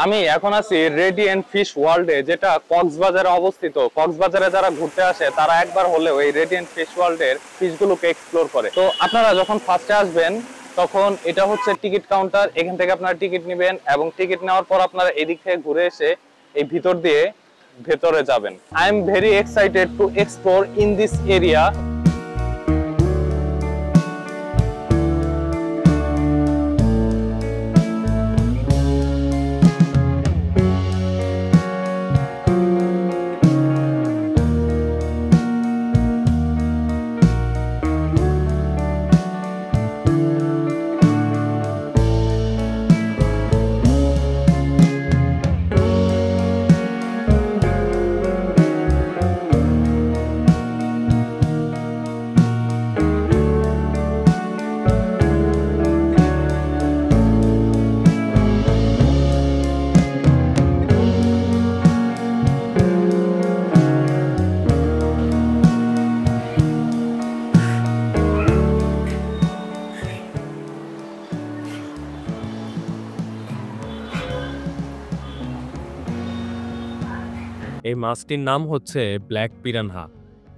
আমি এখন আছি রেডিয়েন্ট ফিশ ওয়ার্ল্ডে, যেটা কক্সবাজারে অবস্থিত। কক্সবাজারে যারা ঘুরতে আসে তারা একবার হলেও এই রেডিয়েন্ট ফিশ ওয়ার্ল্ডের ফিশগুলোকে এক্সপ্লোর করে। তো আপনারা যখন ফার্স্টে আসবেন তখন এটা হচ্ছে টিকিট কাউন্টার। এখান থেকে আপনারা টিকিট নেবেন এবং টিকিট নেওয়ার পর আপনারা এদিক থেকে ঘুরে এসে এই ভিতর দিয়ে ভেতরে যাবেন। I am very excited to explore in this area. এই মাছটির নাম হচ্ছে ব্ল্যাক পিরানহা।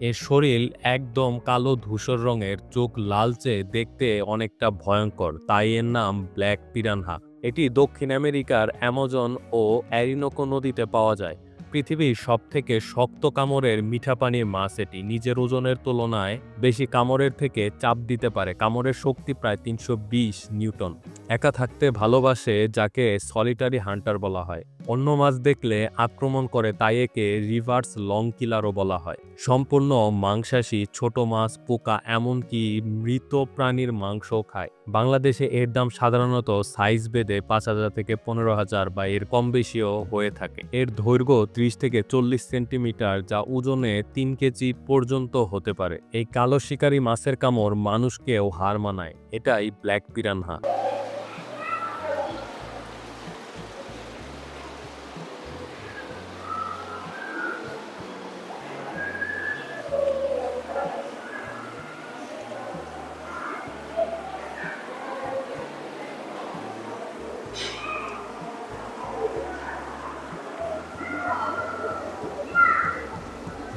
এর শরীর একদম কালো ধূসর রঙের, চোখ লালচে, দেখতে অনেকটা ভয়ঙ্কর, তাই এর নাম ব্ল্যাক পিরানহা। এটি দক্ষিণ আমেরিকার অ্যামাজন ও অ্যারিনোকো নদীতে পাওয়া যায়। পৃথিবীর সবথেকে শক্ত কামড়ের মিঠা পানির মাছ এটি। নিজের ওজনের তুলনায় বেশি কামড়ের থেকে চাপ দিতে পারে। কামড়ের শক্তি প্রায় 320 নিউটন। একা থাকতে ভালোবাসে, যাকে সলিটারি হান্টার বলা হয়। অন্য মাছ দেখলে আক্রমণ করে, তাই একে রিভার্স লং কিলারও বলা হয়। সম্পূর্ণ মাংসাশী, ছোট মাছ, পোকা, এমনকি মৃত প্রাণীর মাংসও খায়। বাংলাদেশে এর দাম সাধারণত সাইজ ভেদে 5,000 থেকে 15,000 বা এর কম বেশিও হয়ে থাকে। এর দৈর্ঘ্য 30 থেকে 40 সেন্টিমিটার, যা ওজনে 3 কেজি পর্যন্ত হতে পারে। এই কালো শিকারী মাছের কামড় মানুষকেও হার মানায়। এটাই ব্ল্যাক পিরানহা।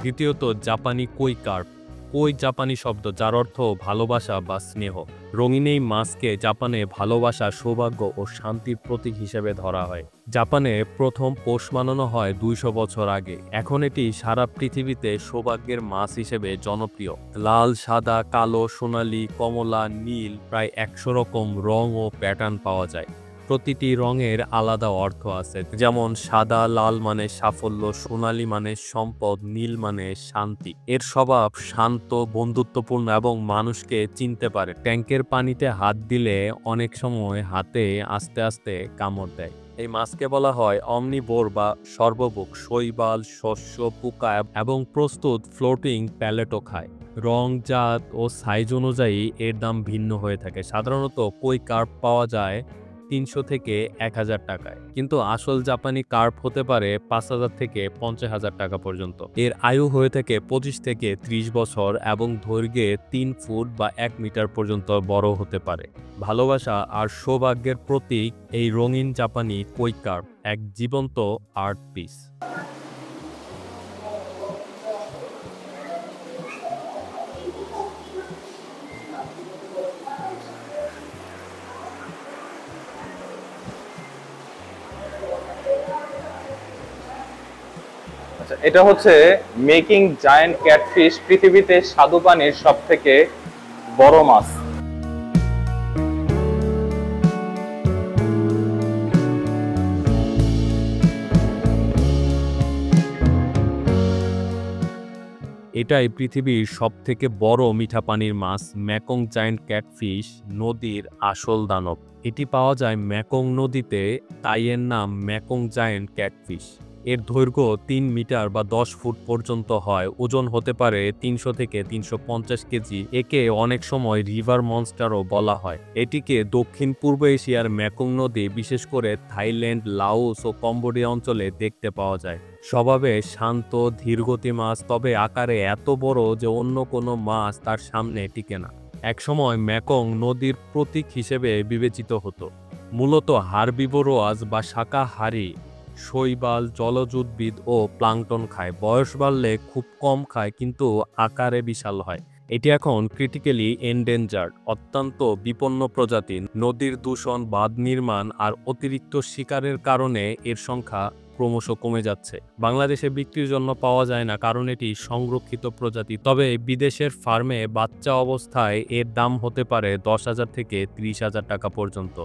দ্বিতীয়ত, জাপানি কই কার্প। কই জাপানি শব্দ, যার অর্থ ভালোবাসা বা স্নেহ। রঙিন এই মাছকে জাপানে ভালোবাসা, সৌভাগ্য ও শান্তির প্রতীক হিসেবে ধরা হয়। জাপানে প্রথম পোষ মানানো হয় 200 বছর আগে। এখন এটি সারা পৃথিবীতে সৌভাগ্যের মাছ হিসেবে জনপ্রিয়। লাল, সাদা, কালো, সোনালী, কমলা, নীল, প্রায় 100 রকম রং ও প্যাটার্ন পাওয়া যায়। প্রতিটি রঙের আলাদা অর্থ আছে, যেমন সাদা লাল মানে সাফল্য, সোনালী মানে সম্পদ, নীল মানে শান্তি। এর স্বভাব শান্ত, বন্ধুত্বপূর্ণ এবং মানুষকে চিনতে পারে। ট্যাঙ্কের পানিতে হাত দিলে অনেক সময় হাতে আস্তে আস্তে কামড় দেয়। এই মাছকে বলা হয় অমনিভোর বা সর্বভোগ। শৈবাল, শস্য, পোকা এবং প্রস্তুত ফ্লোটিং প্যালেটও খায়। রং, জাত ও সাইজ অনুযায়ী এর দাম ভিন্ন হয়ে থাকে। সাধারণত কই কার্প পাওয়া যায় 300 থেকে 1,000 টাকায়, কিন্তু আসল জাপানি কার্প হতে পারে 5,000 থেকে 50,000 টাকা পর্যন্ত। এর আয়ু হয়ে থাকে 25 থেকে 30 বছর এবং দৈর্ঘ্যে 3 ফুট বা 1 মিটার পর্যন্ত বড় হতে পারে। ভালোবাসা আর সৌভাগ্যের প্রতীক এই রঙিন জাপানি কই কার্প এক জীবন্ত আর্ট পিস। আচ্ছা, এটা হচ্ছে মেকিং জায়ান্ট ক্যাটফিশ, পৃথিবীতে স্বাদু পানির সব থেকে বড় মাছ। এটাই পৃথিবীর সবথেকে বড় মিঠা পানির মাছ, মেকং জায়ান্ট ক্যাটফিশ, নদীর আসল দানব। এটি পাওয়া যায় মেকং নদীতে, তাই এর নাম মেকং জায়ান্ট ক্যাটফিশ। এর দৈর্ঘ্য 3 মিটার বা 10 ফুট পর্যন্ত হয়। ওজন হতে পারে 300 থেকে 350 কেজি। একে অনেক সময় রিভার মনস্টারও বলা হয়। এটিকে দক্ষিণ পূর্ব এশিয়ার মেকং নদী, বিশেষ করে থাইল্যান্ড, লাওস ও কম্বোডিয়া অঞ্চলে দেখতে পাওয়া যায়। স্বভাবে শান্ত, ধীরগতি মাছ, তবে আকারে এত বড় যে অন্য কোনো মাছ তার সামনে টিকে না। একসময় মেকং নদীর প্রতীক হিসেবে বিবেচিত হতো। মূলত হার্বিভোরাস বা শাকাহারী, শৈবাল, জলজ উদ্ভিদ ও প্লাঙ্কটন খায়। বয়স বাড়লে খুব কম খায় কিন্তু আকারে বিশাল হয়। এটি এখন ক্রিটিক্যালি এন্ডেঞ্জার্ড, অত্যন্ত বিপন্ন প্রজাতি। নদীর দূষণ, বাঁধ নির্মাণ আর অতিরিক্ত শিকারের কারণে এর সংখ্যা ক্রমশ কমে যাচ্ছে। বাংলাদেশে বিক্রির জন্য পাওয়া যায় না কারণ এটি সংরক্ষিত প্রজাতি, তবে বিদেশের ফার্মে বাচ্চা অবস্থায় এর দাম হতে পারে 10,000 থেকে 30,000 টাকা পর্যন্ত।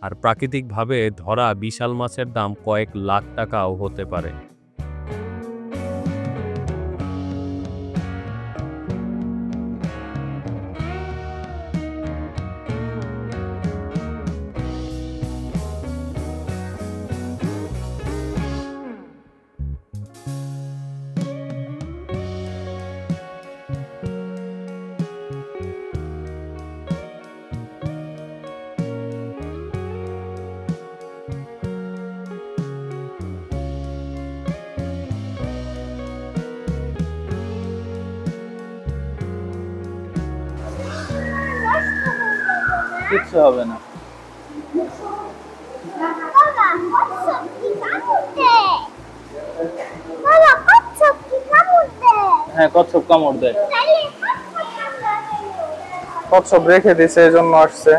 আর প্রাকৃতিকভাবে ধরা বিশাল মাছের দাম কয়েক লাখ টাকাও হতে পারে। কিচ্ছু হবে না। হ্যাঁ, কচ্ছপ কামড় দেয়। কচ্ছপ রেখে দিছে, এই জন্য আসছে।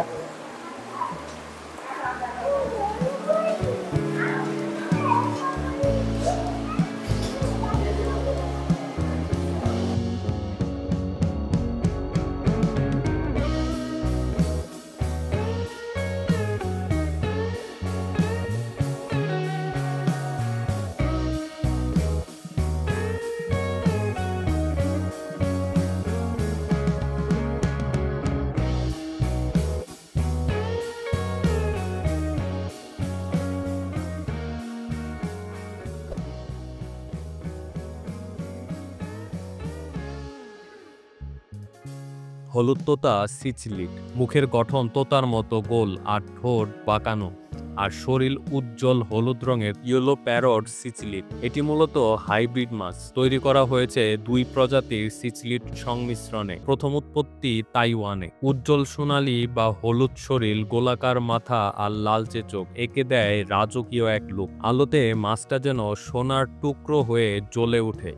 হলুদ তোতা সিচলিড, মুখের গঠন তোতার মতো গোল আর ঠোঁট বাঁকানো, আর শরীর উজ্জ্বল হলুদ রঙের ইয়েলো প্যারট সিচলিড। এটি মূলত হাইব্রিড মাছ। তৈরি করা হয়েছে দুই প্রজাতির সিচলিড সংমিশ্রণে। প্রথম উৎপত্তি তাইওয়ানে। উজ্জ্বল সোনালী বা হলুদ শরীর, গোলাকার মাথা আর লালচে চোখ একে দেয় রাজকীয় এক লুক। আলোতে মাছটা যেন সোনার টুকরো হয়ে জ্বলে ওঠে।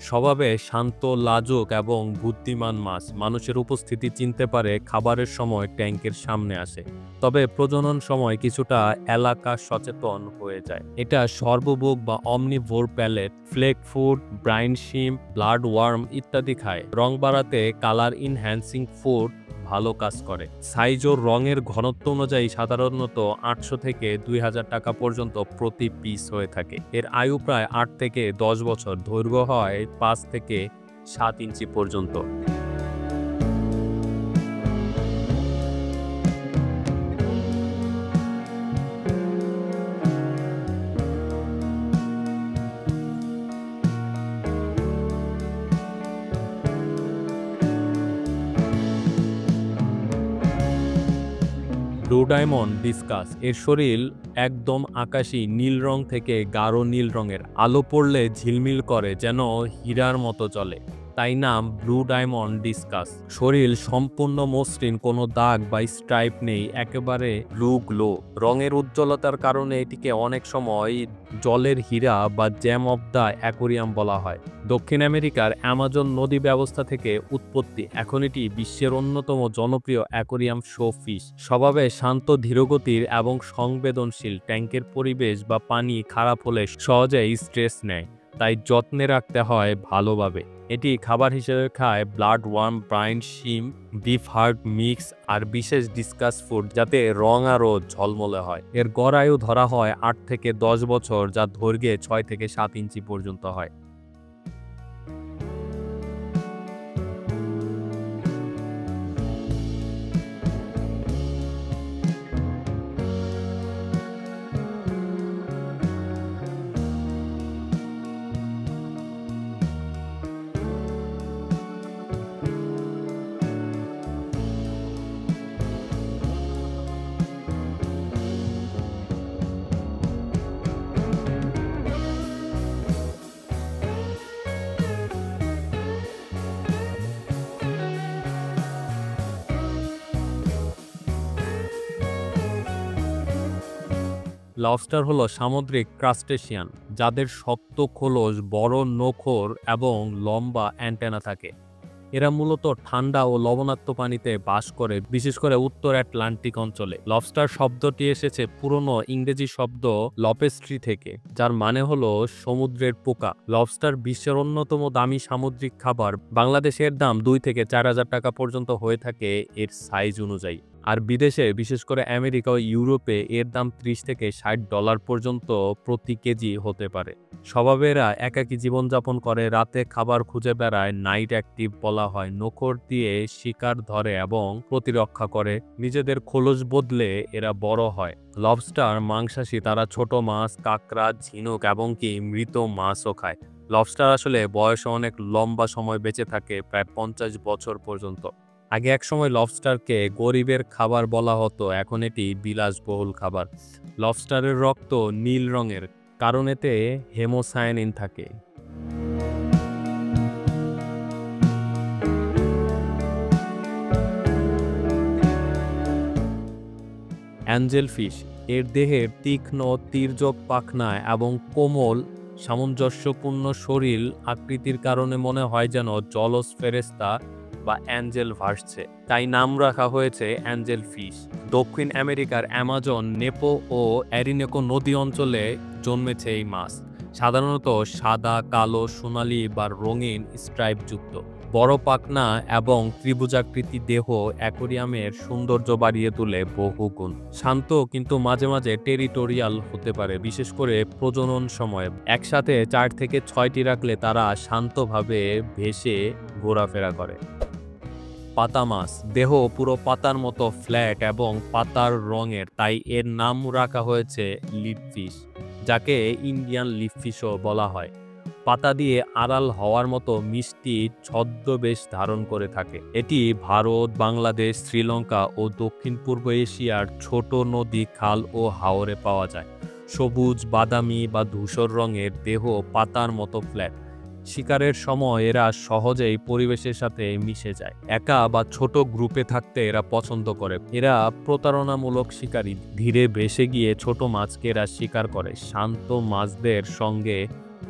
স্বভাবে শান্ত, লাজুক এবং বুদ্ধিমান মাছ। মানুষের উপস্থিতি চিনতে পারে খাবারের সময় ট্যাঙ্কের সামনে আসে, তবে প্রজনন সময় কিছুটা এলাকা সচেতন হয়ে যায়। এটা সর্বভোগ বা অমনিভোর প্যালেট, ফ্লেক ফুড, ব্রাইন শিম, ব্লাড ওয়ার্ম ইত্যাদি খায়। রং বাড়াতে কালার ইনহ্যান্সিং ফুড ভালো কাজ করে। সাইজ ও রঙের ঘনত্ব অনুযায়ী সাধারণত 800 থেকে 2000 টাকা পর্যন্ত প্রতি পিস হয়ে থাকে। এর আয়ু প্রায় 8 থেকে 10 বছর, দৈর্ঘ্য হয় 5 থেকে 7 ইঞ্চি পর্যন্ত। ব্লু ডায়মন্ড ডিসকাস, এর শরীর একদম আকাশী নীল রং থেকে গাঢ় নীল রঙের। আলো পড়লে ঝিলমিল করে, যেন হীরার মতো চলে, তাই নাম ব্লু ডায়মন্ড ডিসকাস। শরীর সম্পূর্ণ মসৃণ, কোনো দাগ বা স্ট্রাইপ নেই, একেবারে ব্লু গ্লো। রঙের উজ্জ্বলতার কারণে এটিকে অনেক সময় জলের হীরা বা জ্যাম অব দ্য অ্যাকোরিয়াম বলা হয়। দক্ষিণ আমেরিকার অ্যামাজন নদী ব্যবস্থা থেকে উৎপত্তি। এখন এটি বিশ্বের অন্যতম জনপ্রিয় অ্যাকোরিয়াম শো ফিশ। স্বভাবে শান্ত, ধীরগতির এবং সংবেদনশীল। ট্যাঙ্কের পরিবেশ বা পানি খারাপ হলে সহজেই স্ট্রেস নেয়, তাই যত্নে রাখতে হয় ভালোভাবে। এটি খাবার হিসেবে খায় ব্লাড ওয়ার্ম, ব্রাইন শিম, বিফ হার্ট মিক্স আর বিশেষ ডিসকাস ফুড, যাতে রং আরও ঝলমলে হয়। এর গড় আয়ু ধরা হয় 8 থেকে 10 বছর, যা দৈর্ঘ্যে 6 থেকে 7 ইঞ্চি পর্যন্ত হয়। লবস্টার হলো সামুদ্রিক ক্রাস্টেশিয়ান, যাদের শক্ত খোলস, বড় নখর এবং লম্বা অ্যান্টেনা থাকে। এরা মূলত ঠান্ডা ও লবণাক্ত পানিতে বাস করে, বিশেষ করে উত্তর আটলান্টিক অঞ্চলে। লবস্টার শব্দটি এসেছে পুরনো ইংরেজি শব্দ লপেস্ট্রি থেকে, যার মানে হলো সমুদ্রের পোকা। লবস্টার বিশ্বের অন্যতম দামি সামুদ্রিক খাবার। বাংলাদেশের দাম 2 থেকে 4,000 টাকা পর্যন্ত হয়ে থাকে এর সাইজ অনুযায়ী। আর বিদেশে, বিশেষ করে আমেরিকা ও ইউরোপে এর দাম $30 থেকে $60 পর্যন্ত প্রতি কেজি হতে পারে। স্বভাবে এরা একাকী জীবনযাপন করে, রাতে খাবার খুঁজে বেড়ায়, নাইট অ্যাক্টিভ বলা হয়। নখর দিয়ে শিকার ধরে এবং প্রতিরক্ষা করে। নিজেদের খোলস বদলে এরা বড় হয়। লবস্টার মাংসাশী, তারা ছোট মাছ, কাঁকড়া, ঝিনুক এবং কি মৃত মাছও খায়। লবস্টার আসলে বয়সে অনেক লম্বা সময় বেঁচে থাকে, প্রায় 50 বছর পর্যন্ত। আগে একসময় লবস্টারকে গরিবের খাবার বলা হতো, এখন এটি বিলাসবহুল খাবার। লবস্টারের রক্ত নীল রঙের, কারণ এতে হেমোসায়ানিন থাকে। অ্যাঞ্জেল ফিশ, এর দেহের তীক্ষ্ণ তির্যক পাখনা এবং কোমল সামঞ্জস্যপূর্ণ শরীর আকৃতির কারণে মনে হয় যেন জলজ ফেরেশতা বা অ্যাঞ্জেল ভাসছে, তাই নাম রাখা হয়েছে অ্যাঞ্জেল ফিশ। দক্ষিণ আমেরিকার অ্যামাজন, নেপো ও অ্যারিনেকো নদী অঞ্চলে জন্মেছে এই মাছ। সাধারণত সাদা, কালো, সোনালী বা রঙিন স্ট্রাইপযুক্ত। বড় পাখনা এবং ত্রিভুজাকৃতি দেহ অ্যাকোয়ারিয়ামের সৌন্দর্য বাড়িয়ে তোলে বহুগুণ। শান্ত কিন্তু মাঝে মাঝে টেরিটোরিয়াল হতে পারে, বিশেষ করে প্রজনন সময়। একসাথে 4 থেকে 6টি রাখলে তারা শান্তভাবে ভেসে ঘোরাফেরা করে। পাতা মাছ, দেহ পুরো পাতার মতো ফ্ল্যাট এবং পাতার রঙের, তাই এর নাম রাখা হয়েছে লিপফিশ, যাকে ইন্ডিয়ান লিপফিশও বলা হয়। পাতা দিয়ে আড়াল হওয়ার মতো মিষ্টি ছদ্মবেশ ধারণ করে থাকে। এটি ভারত, বাংলাদেশ, শ্রীলঙ্কা ও দক্ষিণ পূর্ব এশিয়ার ছোট নদী, খাল ও হাওরে পাওয়া যায়। সবুজ, বাদামি বা ধূসর রঙের দেহ, পাতার মতো ফ্ল্যাট। শিকারের সময় এরা সহজেই পরিবেশের সাথে মিশে যায়। একা বা ছোট গ্রুপে থাকতে এরা পছন্দ করে। এরা প্রতারণামূলক শিকারী, ধীরে ভেসে গিয়ে ছোট মাছকে এরা শিকার করে। শান্ত মাছদের সঙ্গে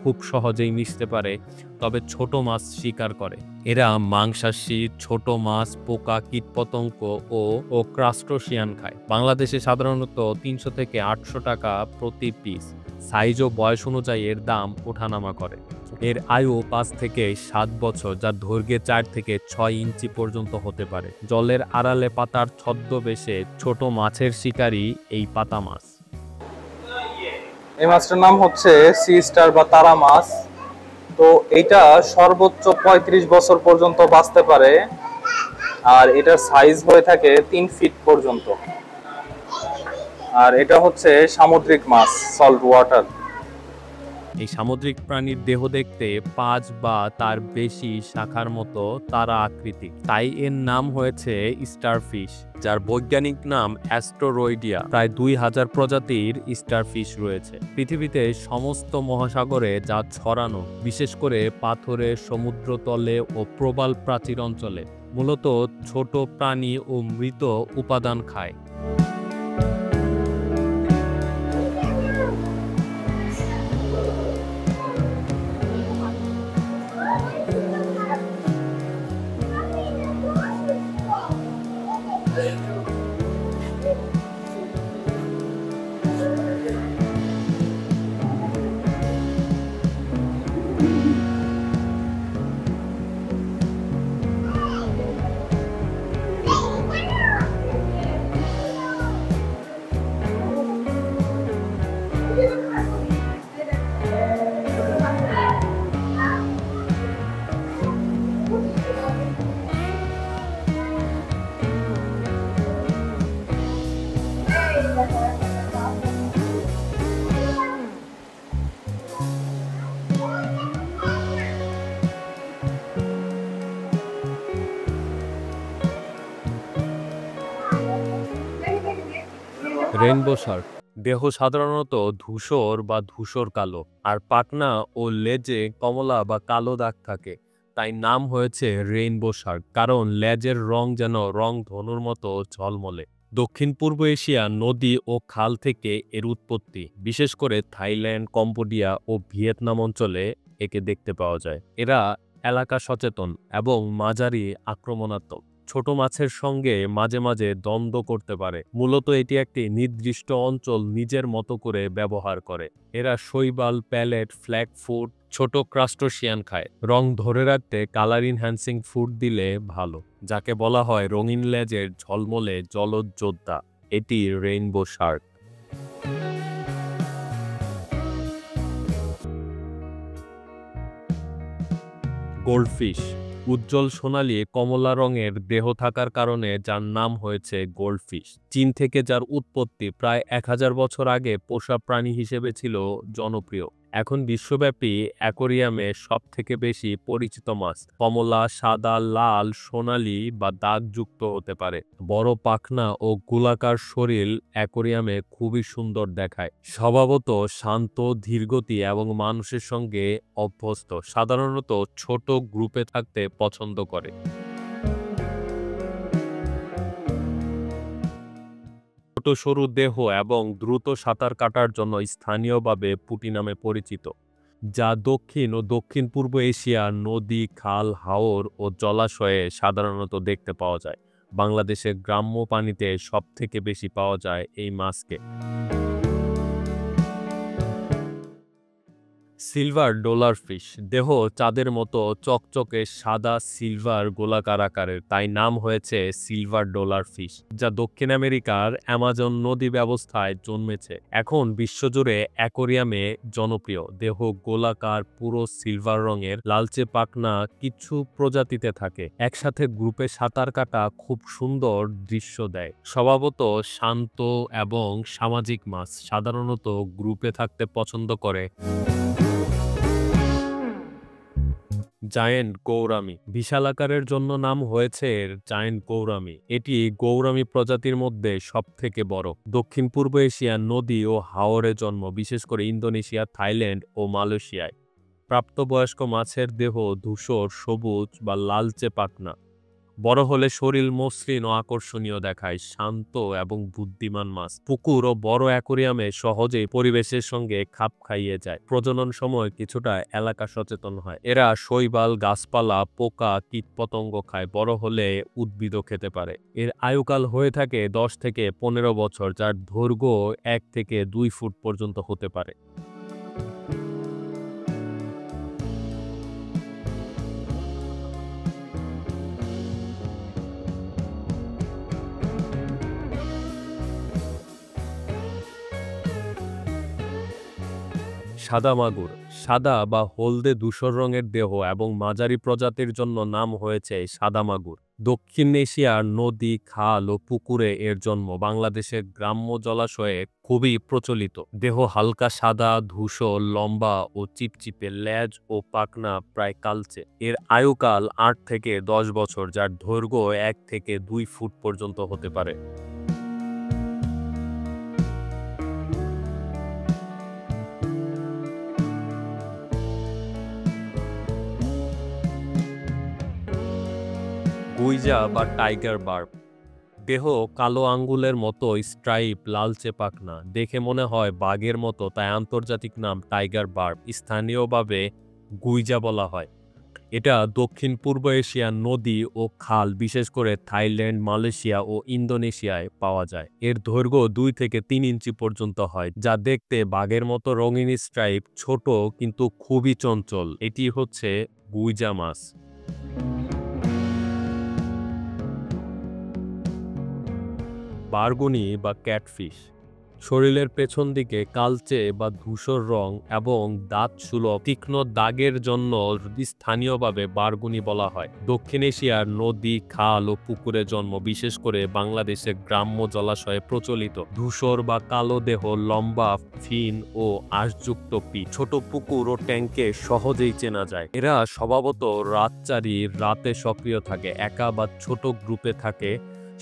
খুব সহজেই মিশতে পারে, তবে ছোট মাছ শিকার করে। এরা মাংসাশী, ছোট মাছ, পোকা, কীটপতঙ্গ ও ক্রাস্টোসিয়ান খায়। বাংলাদেশে সাধারণত 300 থেকে 800 টাকা প্রতি পিস। সাইজ ও বয়স অনুযায়ী এর দাম ওঠানামা করে। এর আয়ু 5 থেকে 7 বছর, যার দৈর্ঘ্যে 4 থেকে 6 ইঞ্চি পর্যন্ত হতে পারে। জলের আড়ালে পাতার ছদ্মবেশে ছোট মাছের শিকারী এই পাতা মাছ। এই মাছটার নাম হচ্ছে সি স্টার বা তারা মাছ। তো এটা সর্বোচ্চ 35 বছর পর্যন্ত বাঁচতে পারে, আর এটার সাইজ হয়ে থাকে 3 ফিট পর্যন্ত। আর এটা হচ্ছে সামুদ্রিক মাছ, সল্ট ওয়াটার। এই সামুদ্রিক প্রাণীর দেহ দেখতে 5 বা তার বেশি শাখার মতো তারা আকৃতি, তাই এর নাম হয়েছে স্টারফিশ, যার বৈজ্ঞানিক নাম অ্যাস্টোরয়েডিয়া। প্রায় 2000 প্রজাতির স্টারফিশ রয়েছে পৃথিবীতে, সমস্ত মহাসাগরে যা ছড়ানো, বিশেষ করে পাথরের সমুদ্রতলে ও প্রবাল প্রাচীর অঞ্চলে। মূলত ছোট প্রাণী ও মৃত উপাদান খায়। রেইনবো শার্ক, দেহ সাধারণত ধূসর বা ধূসর কালো, আর পাখনা ও লেজে কমলা বা কালো দাগ থাকে, তাই নাম হয়েছে রেইনবো শার্ক, কারণ লেজের রং যেন রংধনুর মতো ঝলমলে। দক্ষিণ পূর্ব এশিয়া নদী ও খাল থেকে এর উৎপত্তি, বিশেষ করে থাইল্যান্ড, কম্বোডিয়া ও ভিয়েতনাম অঞ্চলে একে দেখতে পাওয়া যায়। এরা এলাকা সচেতন এবং মাঝারি আক্রমণাত্মক। ছোট মাছের সঙ্গে মাঝে মাঝে দ্বন্দ্ব করতে পারে। মূলত এটি একটি নির্দিষ্ট অঞ্চল নিজের মতো করে ব্যবহার করে। এরা শৈবাল, প্যালেট, ফ্ল্যাগ ফুড, ছোট ক্রাস্টোসিয়ান খায়। রং ধরে রাখতে কালার ইনহ্যান্সিং ফুড দিলে ভালো, যাকে বলা হয় রঙিন লেজের ঝলমলে জলজ যোদ্ধা। এটি রেইনবো শার্ক। গোল্ডফিশ উজ্জ্বল সোনালী কমলা রঙের দেহ থাকার কারণে যার নাম হয়েছে গোল্ডফিশ। চীন থেকে যার উৎপত্তি প্রায় 1000 বছর আগে পোষা প্রাণী হিসেবে ছিল জনপ্রিয়। এখন বিশ্বব্যাপী অ্যাকোরিয়ামে সবথেকে বেশি পরিচিত মাছ। কমলা, সাদা, লাল, সোনালী বা দাগযুক্ত হতে পারে। বড় পাখনা ও গোলাকার শরীর অ্যাকোরিয়ামে খুবই সুন্দর দেখায়। স্বভাবত শান্ত, ধীরগতি এবং মানুষের সঙ্গে অভ্যস্ত। সাধারণত ছোট গ্রুপে থাকতে পছন্দ করে। ছোট সরু দেহ এবং দ্রুত সাঁতার কাটার জন্য স্থানীয়ভাবে পুঁটি নামে পরিচিত, যা দক্ষিণ ও দক্ষিণ পূর্ব এশিয়ার নদী, খাল, হাওর ও জলাশয়ে সাধারণত দেখতে পাওয়া যায়। বাংলাদেশের গ্রাম্য পানিতে সবথেকে বেশি পাওয়া যায় এই মাছকে। সিলভার ডলার ফিশ দেহ চাঁদের মতো চকচকে সাদা, সিলভার গোলাকার আকারের, তাই নাম হয়েছে সিলভার ডলার ফিশ, যা দক্ষিণ আমেরিকার অ্যামাজন নদী ব্যবস্থায় জন্মেছে। এখন বিশ্বজুড়ে অ্যাকোরিয়ামে জনপ্রিয়। দেহ গোলাকার, পুরো সিলভার রঙের, লালচে পাখনা কিছু প্রজাতিতে থাকে। একসাথে গ্রুপে সাঁতার কাটা খুব সুন্দর দৃশ্য দেয়। স্বভাবত শান্ত এবং সামাজিক মাছ, সাধারণত গ্রুপে থাকতে পছন্দ করে। জায়েন্ট গৌরামি বিশাল আকারের জন্য নাম হয়েছে এর জায়েন্ট গৌরামি। এটি গৌরামি প্রজাতির মধ্যে সবথেকে বড়। দক্ষিণ পূর্ব এশিয়ার নদী ও হাওরে জন্ম, বিশেষ করে ইন্দোনেশিয়া, থাইল্যান্ড ও মালয়েশিয়ায়। প্রাপ্তবয়স্ক মাছের দেহ ধূসর, সবুজ বা লালচে পাখনা। বড় হলে শরীর মসৃণ ও আকর্ষণীয় দেখায়। শান্ত এবং বুদ্ধিমান মাছ। পুকুর ও বড় অ্যাকোরিয়ামে সহজেই পরিবেশের সঙ্গে খাপ খাইয়ে যায়। প্রজনন সময় কিছুটা এলাকা সচেতন হয়। এরা শৈবাল, গাছপালা, পোকা, কীটপতঙ্গ খায়। বড় হলে উদ্ভিদও খেতে পারে। এর আয়ুকাল হয়ে থাকে 10 থেকে 15 বছর, যার দৈর্ঘ্য 1 থেকে 2 ফুট পর্যন্ত হতে পারে। সাদা মাগুর সাদা বা হলদে ধূসর রঙের দেহ এবং মাঝারি প্রজাতির জন্য নাম হয়েছে সাদা মাগুর। দক্ষিণ এশিয়ার নদী, খাল ও পুকুরে এর জন্ম। বাংলাদেশের গ্রাম্য জলাশয়ে খুবই প্রচলিত। দেহ হালকা সাদা, ধূসর, লম্বা ও চিপচিপে। লেজ ও পাখনা প্রায় কালচে। এর আয়ুকাল 8 থেকে 10 বছর, যার দৈর্ঘ্য 1 থেকে 2 ফুট পর্যন্ত হতে পারে। গুইজা বা টাইগার বার্ব দেহ কালো আঙ্গুলের মতো স্ট্রাইপ, লালচে পাখনা। দেখে মনে হয় বাঘের মতো, তাই আন্তর্জাতিক নাম টাইগার বার্ব। স্থানীয়ভাবে গুইজা বলা হয়। এটা দক্ষিণ পূর্ব এশিয়ার নদী ও খাল, বিশেষ করে থাইল্যান্ড, মালয়েশিয়া ও ইন্দোনেশিয়ায় পাওয়া যায়। এর দৈর্ঘ্য 2 থেকে 3 ইঞ্চি পর্যন্ত হয়, যা দেখতে বাঘের মতো। রঙিন স্ট্রাইপ, ছোট কিন্তু খুবই চঞ্চল। এটি হচ্ছে গুইজা মাছ। বারগুনি বা ক্যাটফিশ শরীরের পেছন দিকে কালচে বা ধূসর রং এবং দাঁত সুলভ তীক্ষ্ণ দাগের জন্য স্থানীয়ভাবে বারগুনি বলা হয়। দক্ষিণ এশিয়ার নদী, খাল ও পুকুরে জন্ম, বিশেষ করে বাংলাদেশের গ্রাম্য জলাশয়ে প্রচলিত। ধূসর বা কালো দেহ, লম্বা, ফিন ও আঁশযুক্ত পিঠ। ছোট পুকুর ও ট্যাঙ্কে সহজেই চেনা যায়। এরা স্বভাবত রাতচারী, রাতে সক্রিয় থাকে। একা বা ছোট গ্রুপে থাকে।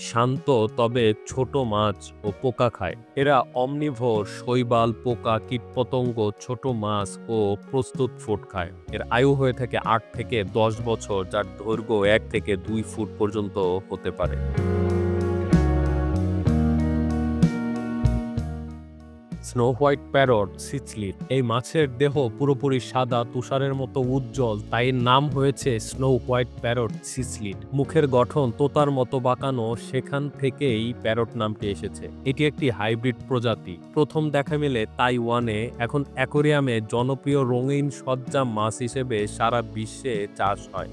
শান্ত, তবে ছোট মাছ ও পোকা খায়। এরা অমনিভোর, শৈবাল, পোকা, কীটপতঙ্গ, ছোট মাছ ও প্রস্তুত ফুড খায়। এর আয়ু হয়ে থাকে 8 থেকে 10 বছর, যার দৈর্ঘ্য 1 থেকে 2 ফুট পর্যন্ত হতে পারে। Snow white parrot cichlid. এই মাছের দেহ পুরোপুরি সাদা তুষারের মতো উজ্জ্বল, তাই এর নাম হয়েছে স্নো হোয়াইট প্যারট সিসলিড। মুখের গঠন তোতার মতো বাঁকানো, সেখান থেকেই প্যারট নামটি এসেছে। এটি একটি হাইব্রিড প্রজাতি। প্রথম দেখা মেলে তাইওয়ানে, এখন অ্যাকোরিয়ামে জনপ্রিয় রঙিন সজ্জা মাছ হিসেবে সারা বিশ্বে চাষ হয়।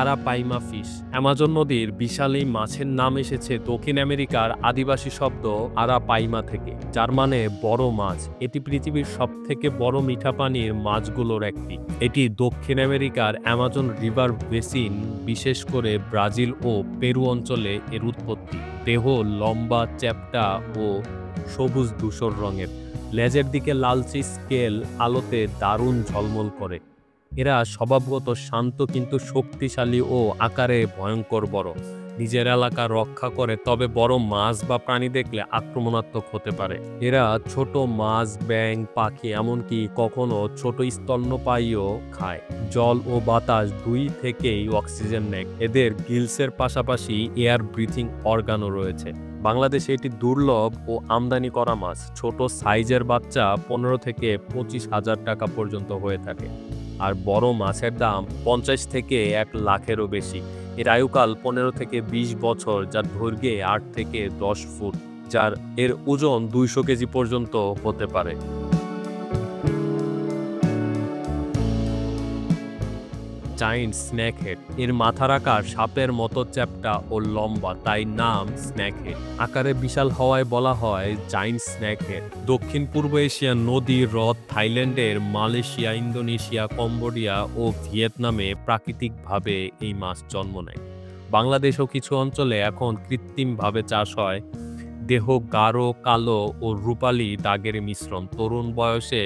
Arapaima fish. অ্যামাজন নদীর বিশাল এই মাছের নাম এসেছে দক্ষিণ আমেরিকার আদিবাসী শব্দ আরাপাইমা থেকে, যার মানে বড় মাছ। এটি পৃথিবীর সবথেকে বড় মিঠা পানির মাছগুলোর একটি। এটি দক্ষিণ আমেরিকার অ্যামাজন রিভার বেসিন, বিশেষ করে ব্রাজিল ও পেরু অঞ্চলে এর উৎপত্তি। দেহ লম্বা, চ্যাপ্টা ও সবুজ ধূসর রঙের। লেজের দিকে লালচে স্কেল আলোতে দারুণ ঝলমল করে। এরা স্বভাবগত শান্ত কিন্তু শক্তিশালী ও আকারে ভয়ঙ্কর বড়। নিজের এলাকা রক্ষা করে, তবে বড় মাছ বা প্রাণী দেখলে আক্রমণাত্মক হতে পারে। এরা ছোট মাছ, ব্যাঙ, পাখি, এমনকি কখনো ছোট স্তন্যপায়ীও খায়। জল ও বাতাস দুই থেকেই অক্সিজেন নেয়। এদের গিলসের পাশাপাশি এয়ার ব্রিথিং অর্গানও রয়েছে। বাংলাদেশে এটি দুর্লভ ও আমদানি করা মাছ। ছোট সাইজের বাচ্চা 15 থেকে 25,000 টাকা পর্যন্ত হয়ে থাকে, আর বড় মাছের দাম 50 থেকে 1 লাখেরও বেশি। এর আয়ুকাল 15 থেকে 20 বছর, যার দৈর্ঘ্যে 8 থেকে 10 ফুট, যার এর ওজন 200 কেজি পর্যন্ত হতে পারে। Giant snakehead. এর মাথার আকার সাপের মতো চ্যাপ্টা ও লম্বা, তাই নাম স্নেকহেড। আকারে বিশাল হওয়ায় বলা হয় জায়ান্ট স্নেকহেড। দক্ষিণ পূর্ব এশিয়ার নদী, হ্রদ, থাইল্যান্ডের, মালয়েশিয়া, ইন্দোনেশিয়া, কম্বোডিয়া ও ভিয়েতনামে প্রাকৃতিকভাবে এই মাছ জন্ম নেয়। বাংলাদেশও কিছু অঞ্চলে এখন কৃত্রিমভাবে চাষ হয়। দেহ গাঢ় কালো ও রূপালী দাগের মিশ্রণ। তরুণ বয়সে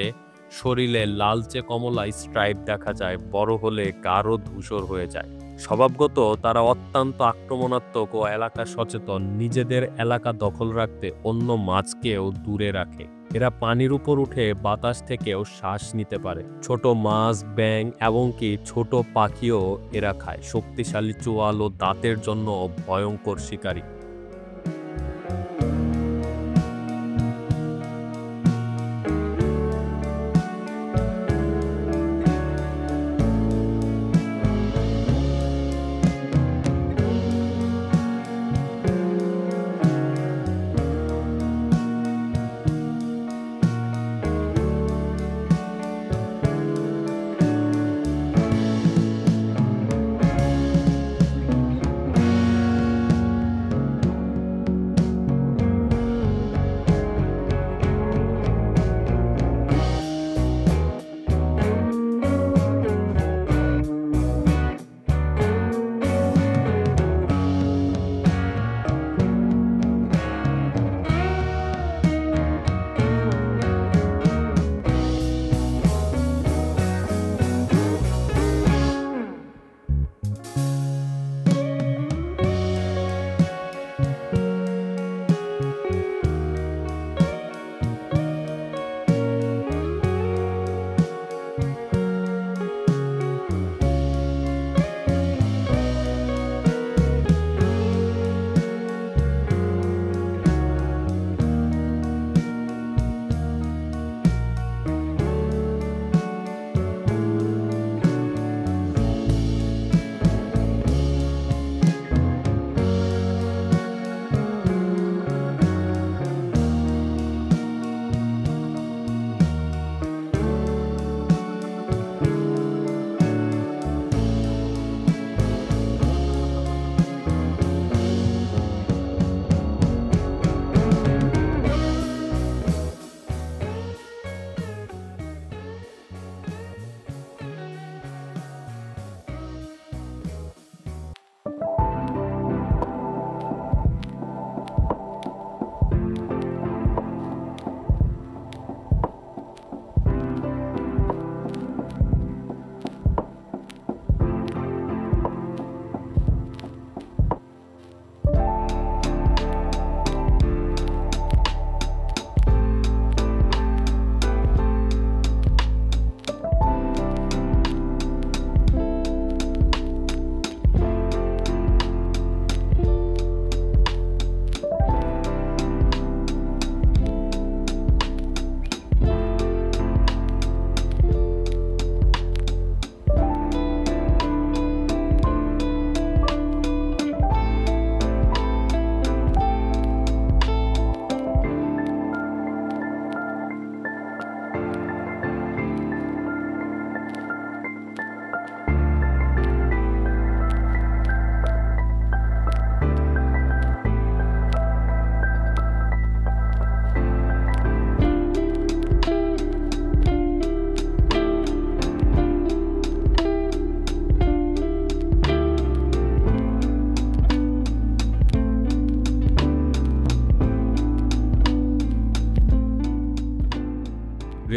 শরীরে লালচে কমলা স্ট্রাইপ দেখা যায়, বড় হলে গাঢ় ধূসর হয়ে যায়। স্বভাবগত তারা অত্যন্ত আক্রমণাত্মক ও এলাকা সচেতন। নিজেদের এলাকা দখল রাখতে অন্য মাছকেও দূরে রাখে। এরা পানির উপর উঠে বাতাস থেকেও শ্বাস নিতে পারে। ছোট মাছ, ব্যাঙ এমনকি ছোট পাখিও এরা খায়। শক্তিশালী চোয়াল ও দাঁতের জন্য ভয়ঙ্কর শিকারী।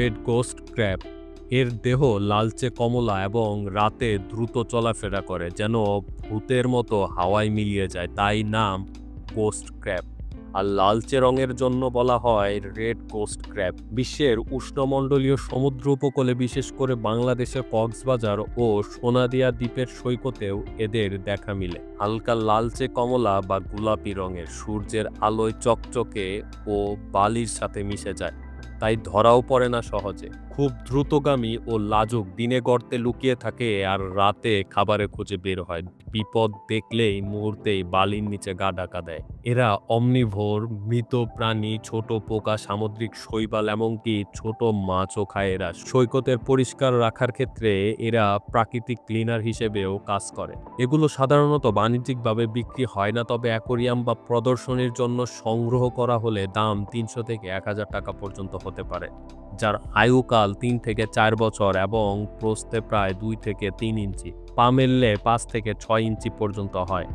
Red ghost crab. এর দেহ লালচে কমলা এবং রাতে দ্রুত চলাফেরা করে, যেন ভূতের মতো হাওয়ায় মিলিয়ে যায়, তাই নাম গোস্ট ক্র্যাব। আর লালচে রঙের জন্য বলা হয় রেড গোস্ট ক্র্যাব। বিশ্বের উষ্ণমণ্ডলীয় সমুদ্র উপকূলে, বিশেষ করে বাংলাদেশের কক্সবাজার ও সোনাদিয়া দ্বীপের সৈকতেও এদের দেখা মিলে। হালকা লালচে কমলা বা গোলাপি রঙের, সূর্যের আলোয় চকচকে ও বালির সাথে মিশে যায়, তাই ধরাও পড়ে না সহজে। খুব দ্রুতগামী ও লাজুক, দিনে গর্তে লুকিয়ে থাকে আর রাতে খাবারের খোঁজে বের হয়। বিপদ দেখলেই মুহূর্তেই বালির নিচে গা ঢাকা দেয়। এরা অমনিভোর, মৃত প্রাণী, ছোট পোকা, সামুদ্রিক শৈবাল, এমনকি ছোট মাছও খায় এরা। সৈকতের পরিষ্কার রাখার ক্ষেত্রে এরা প্রাকৃতিক ক্লিনার হিসেবেও কাজ করে। এগুলো সাধারণত বাণিজ্যিকভাবে বিক্রি হয় না, তবে অ্যাকোয়ারিয়াম বা প্রদর্শনীর জন্য সংগ্রহ করা হলে দাম 300 থেকে 1000 টাকা পর্যন্ত হতে পারে, যার আয়ুকাল 3 থেকে 4 বছর এবং প্রস্থে প্রায় 2 থেকে 3 ইঞ্চি। পা মেললে 5 থেকে 6 ইঞ্চি পর্যন্ত হয়।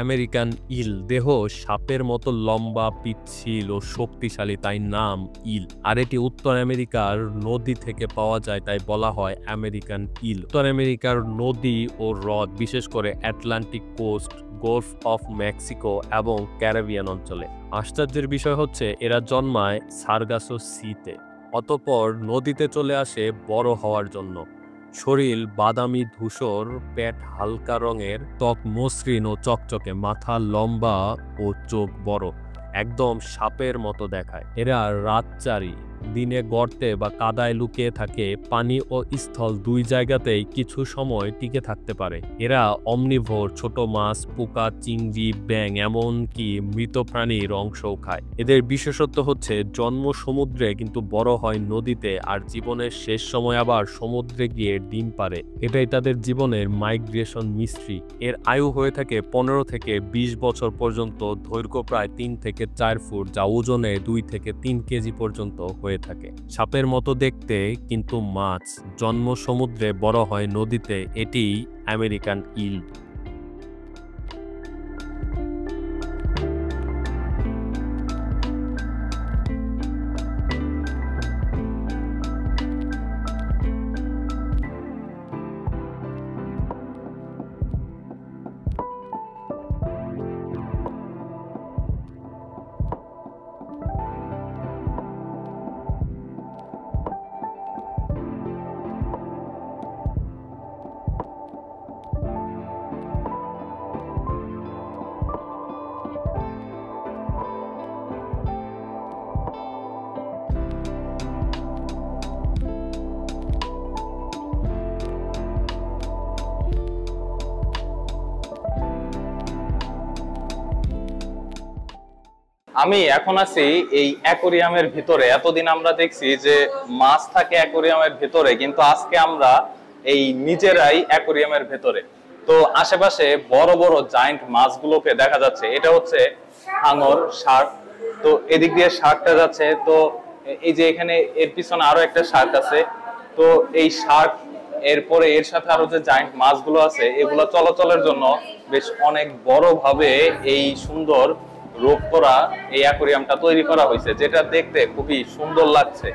আমেরিকান ইল, দেহ সাপের মতো লম্বা, পিচ্ছিল ও শক্তিশালী, তাই নাম ইল। আর এটি উত্তর আমেরিকার নদী থেকে পাওয়া যায়, তাই বলা হয় আমেরিকান ইল। উত্তর আমেরিকার নদী ও হ্রদ, বিশেষ করে Atlantic coast, gulf of Mexico এবং ক্যারিবিয়ান অঞ্চলে। আশ্চর্যের বিষয় হচ্ছে এরা জন্মায় সার্গাসো সিতে, অতঃপর নদীতে চলে আসে বড় হওয়ার জন্য। শরীর বাদামি ধূসর, পেট হালকা রঙের, ত্বক মসৃণ ও চকচকে, মাথা লম্বা ও চোখ বড়, একদম সাপের মতো দেখায়। এরা রাতচারী, দিনে গর্তে বা কাদায় লুকিয়ে থাকে। পানি ও স্থল দুই জায়গাতেই কিছু সময় টিকে থাকতে পারে। এরা অমনিভোর, ছোট মাছ, পোকা, চিংড়ি, ব্যাঙ, এমনকি মৃত প্রাণীর অংশও খায়। এদের বিশেষত্ব হচ্ছে জন্ম সমুদ্রে কিন্তু বড় হয় নদীতে, আর জীবনের শেষ সময় আবার সমুদ্রে গিয়ে ডিম পাড়ে। এটাই তাদের জীবনের মাইগ্রেশন মিস্ট্রি। এর আয়ু হয়ে থাকে 15 থেকে 20 বছর পর্যন্ত, দৈর্ঘ্য প্রায় 3 থেকে 4 ফুট, যা ওজনে 2 থেকে 3 কেজি পর্যন্ত হয়ে থাকে। সাপের মতো দেখতে কিন্তু মাছ, জন্ম সমুদ্রে, বড় হয় নদীতে, এটি আমেরিকান ইল। আমি এখন আছি এই অ্যাকোয়ারিয়ামের ভিতরে। এতদিন আমরা দেখছি যে মাছ থাকে অ্যাকোয়ারিয়ামের ভিতরে, কিন্তু আজকে আমরা এই নিজেরাই অ্যাকোয়ারিয়ামের ভিতরে। তো আশেপাশে বড় বড় জায়ান্ট মাছগুলোকে দেখা যাচ্ছে। এটা হচ্ছে হাঙর, শার্ক। তো এদিক দিয়ে শার্কটা যাচ্ছে। তো এই যে এখানে এর পিছনে আরো একটা শার্ক আছে। তো এই শার্ক, এরপরে এর সাথে আরো যে জায়ান্ট মাছগুলো আছে, এগুলো চলাচলের জন্য বেশ অনেক বড় ভাবে এই সুন্দর রূপ করা এই অ্যাকোয়ারিয়ামটা তৈরি করা হয়েছে, যেটা দেখতে খুবই সুন্দর লাগছে।